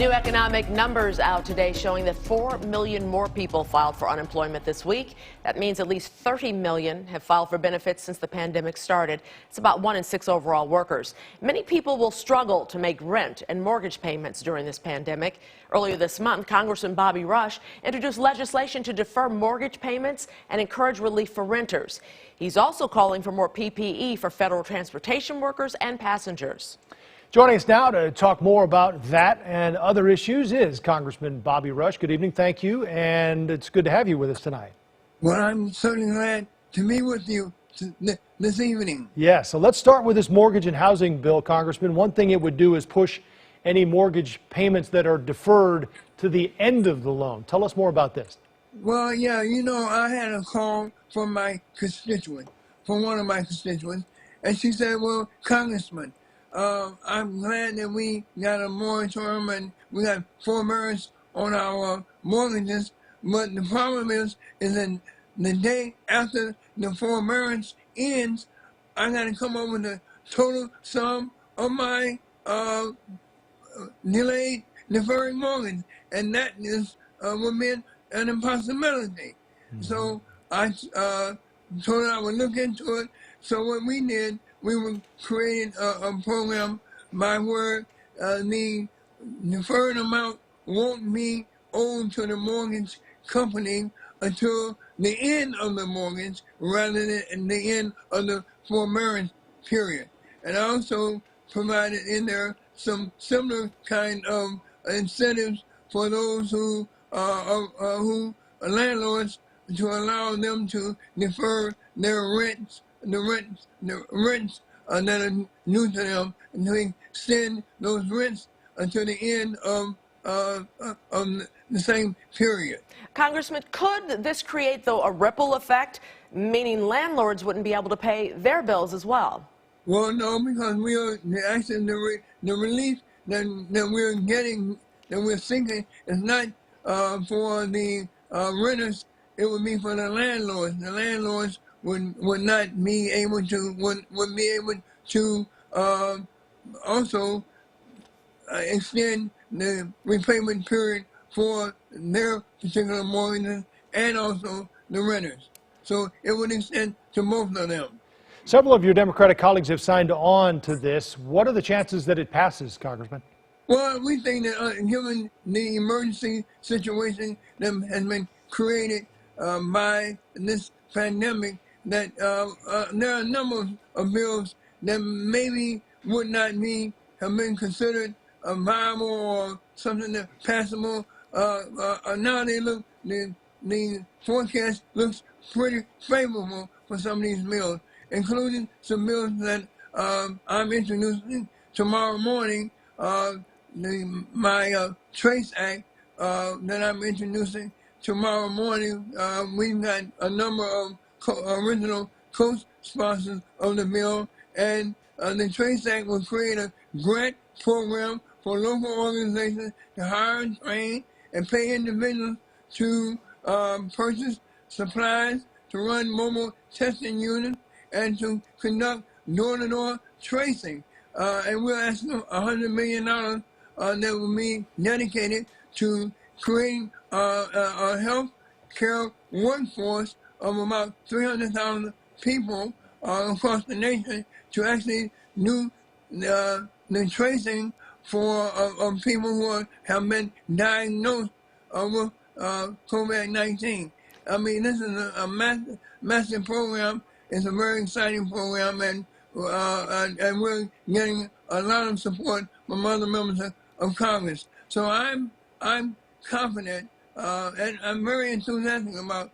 New economic numbers out today showing that 4 million more people filed for unemployment this week. That means at least 30 million have filed for benefits since the pandemic started. It's about 1 in 6 overall workers. Many people will struggle to make rent and mortgage payments during this pandemic. Earlier this month, Congressman Bobby Rush introduced legislation to defer mortgage payments and encourage relief for renters. He's also calling for more PPE for federal transportation workers and passengers. Joining us now to talk more about that and other issues is Congressman Bobby Rush. Good evening, thank you, and it's good to have you with us tonight. Well, I'm certainly glad to be with you this evening. Yeah, so let's start with this mortgage and housing bill, Congressman. One thing it would do is push any mortgage payments that are deferred to the end of the loan. Tell us more about this. Well, yeah, you know, I had a call from my constituent, from one of my constituents, and she said, well, Congressman, I'm glad that we got a moratorium and we got forbearance on our mortgages, but the problem is that the day after the forbearance ends, I got to come up with the total sum of my delayed deferring mortgage, and that is would be an impossibility. Mm-hmm. So I told her I would look into it. So what we did, we were creating a program by where the deferred amount won't be owed to the mortgage company until the end of the mortgage rather than the end of the forbearance period. And I also provided in there some similar kind of incentives for those who are landlords, to allow them to defer their rents, the rents that are new to them, and to extend those rents until the end of the same period. Congressman, could this create, though, a ripple effect, meaning landlords wouldn't be able to pay their bills as well? Well, no, because we are actually the relief that we're getting, that we're seeking, is not for the renters. It would be for the landlords. The landlords would not be able to would be able to also extend the repayment period for their particular mortgages and also the renters. So it would extend to both of them. Several of your Democratic colleagues have signed on to this. What are the chances that it passes, Congressman? Well, we think that given the emergency situation that has been created by this pandemic, that there are a number of bills that maybe would not have been considered viable or something that passable. Now the forecast looks pretty favorable for some of these bills, including some bills that I'm introducing tomorrow morning. My Trace Act that I'm introducing tomorrow morning. We've got a number of original co-sponsors of the bill, and the Trace Act will create a grant program for local organizations to hire and train and pay individuals to purchase supplies, to run mobile testing units, and to conduct door-to-door tracing. And we're asking $100 million that will be dedicated to creating a health care workforce of about 300,000 people across the nation to actually do the tracing for people who have been diagnosed with COVID-19. I mean, this is a massive program. It's a very exciting program, and we're getting a lot of support from other members of Congress. So I'm confident, and I'm very enthusiastic about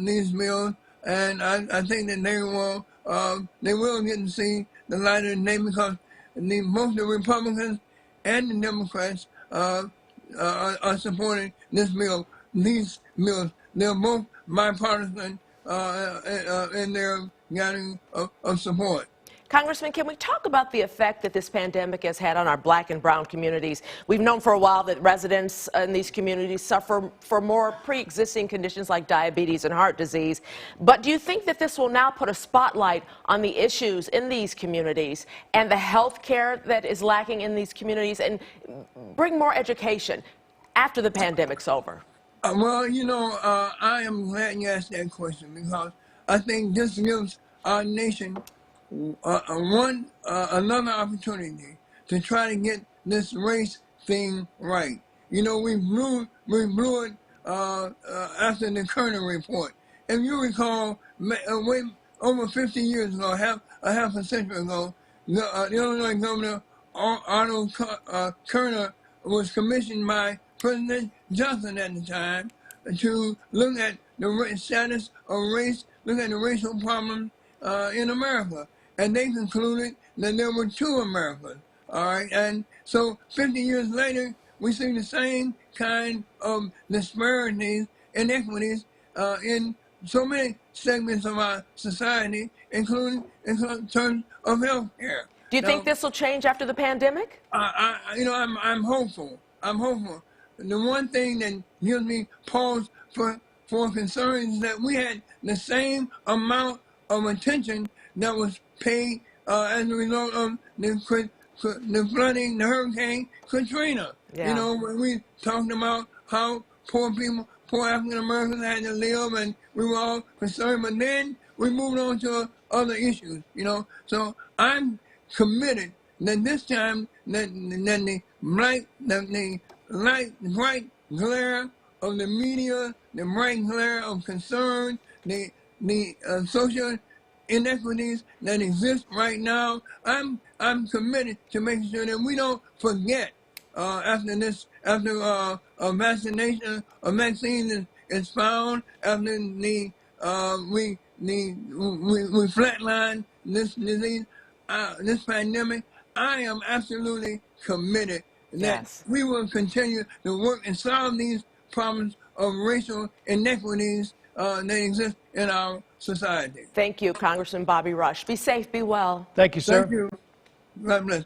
these bills, and I think that they will get to see the light of the day, because both the Republicans and the Democrats are supporting this bill. These bills, they're both bipartisan in their gathering of support. Congressman, can we talk about the effect that this pandemic has had on our black and brown communities? We've known for a while that residents in these communities suffer from more pre-existing conditions like diabetes and heart disease. But do you think that this will now put a spotlight on the issues in these communities and the health care that is lacking in these communities and bring more education after the pandemic's over? Well, I am glad you asked that question because I think this gives our nation another opportunity to try to get this race thing right. We blew it after the Kerner report. If you recall, over 50 years ago, half a century ago, the Illinois governor Arnold Kerner was commissioned by President Johnson at the time to look at the status of race, look at the racial problems in America. And they concluded that there were two Americas, all right? And so 50 years later, we see the same kind of disparities, inequities in so many segments of our society, including in terms of health care. Do you think this will change after the pandemic? I'm hopeful. I'm hopeful. The one thing that gives me pause for concern is that we had the same amount of attention that was paid as a result of the flooding, the Hurricane Katrina. Yeah. When we talked about how poor African Americans had to live, and we were all concerned. But then we moved on to other issues. So I'm committed that this time that the bright glare of the media, the bright glare of concern, the social inequities that exist right now, I'm committed to making sure that we don't forget after a vaccine is found, after we flatline this disease, this pandemic. I am absolutely committed that we will continue to work and solve these problems of racial inequities that exist in our society. Thank you, Congressman Bobby Rush. Be safe, be well. Thank you, sir. Thank you. God bless.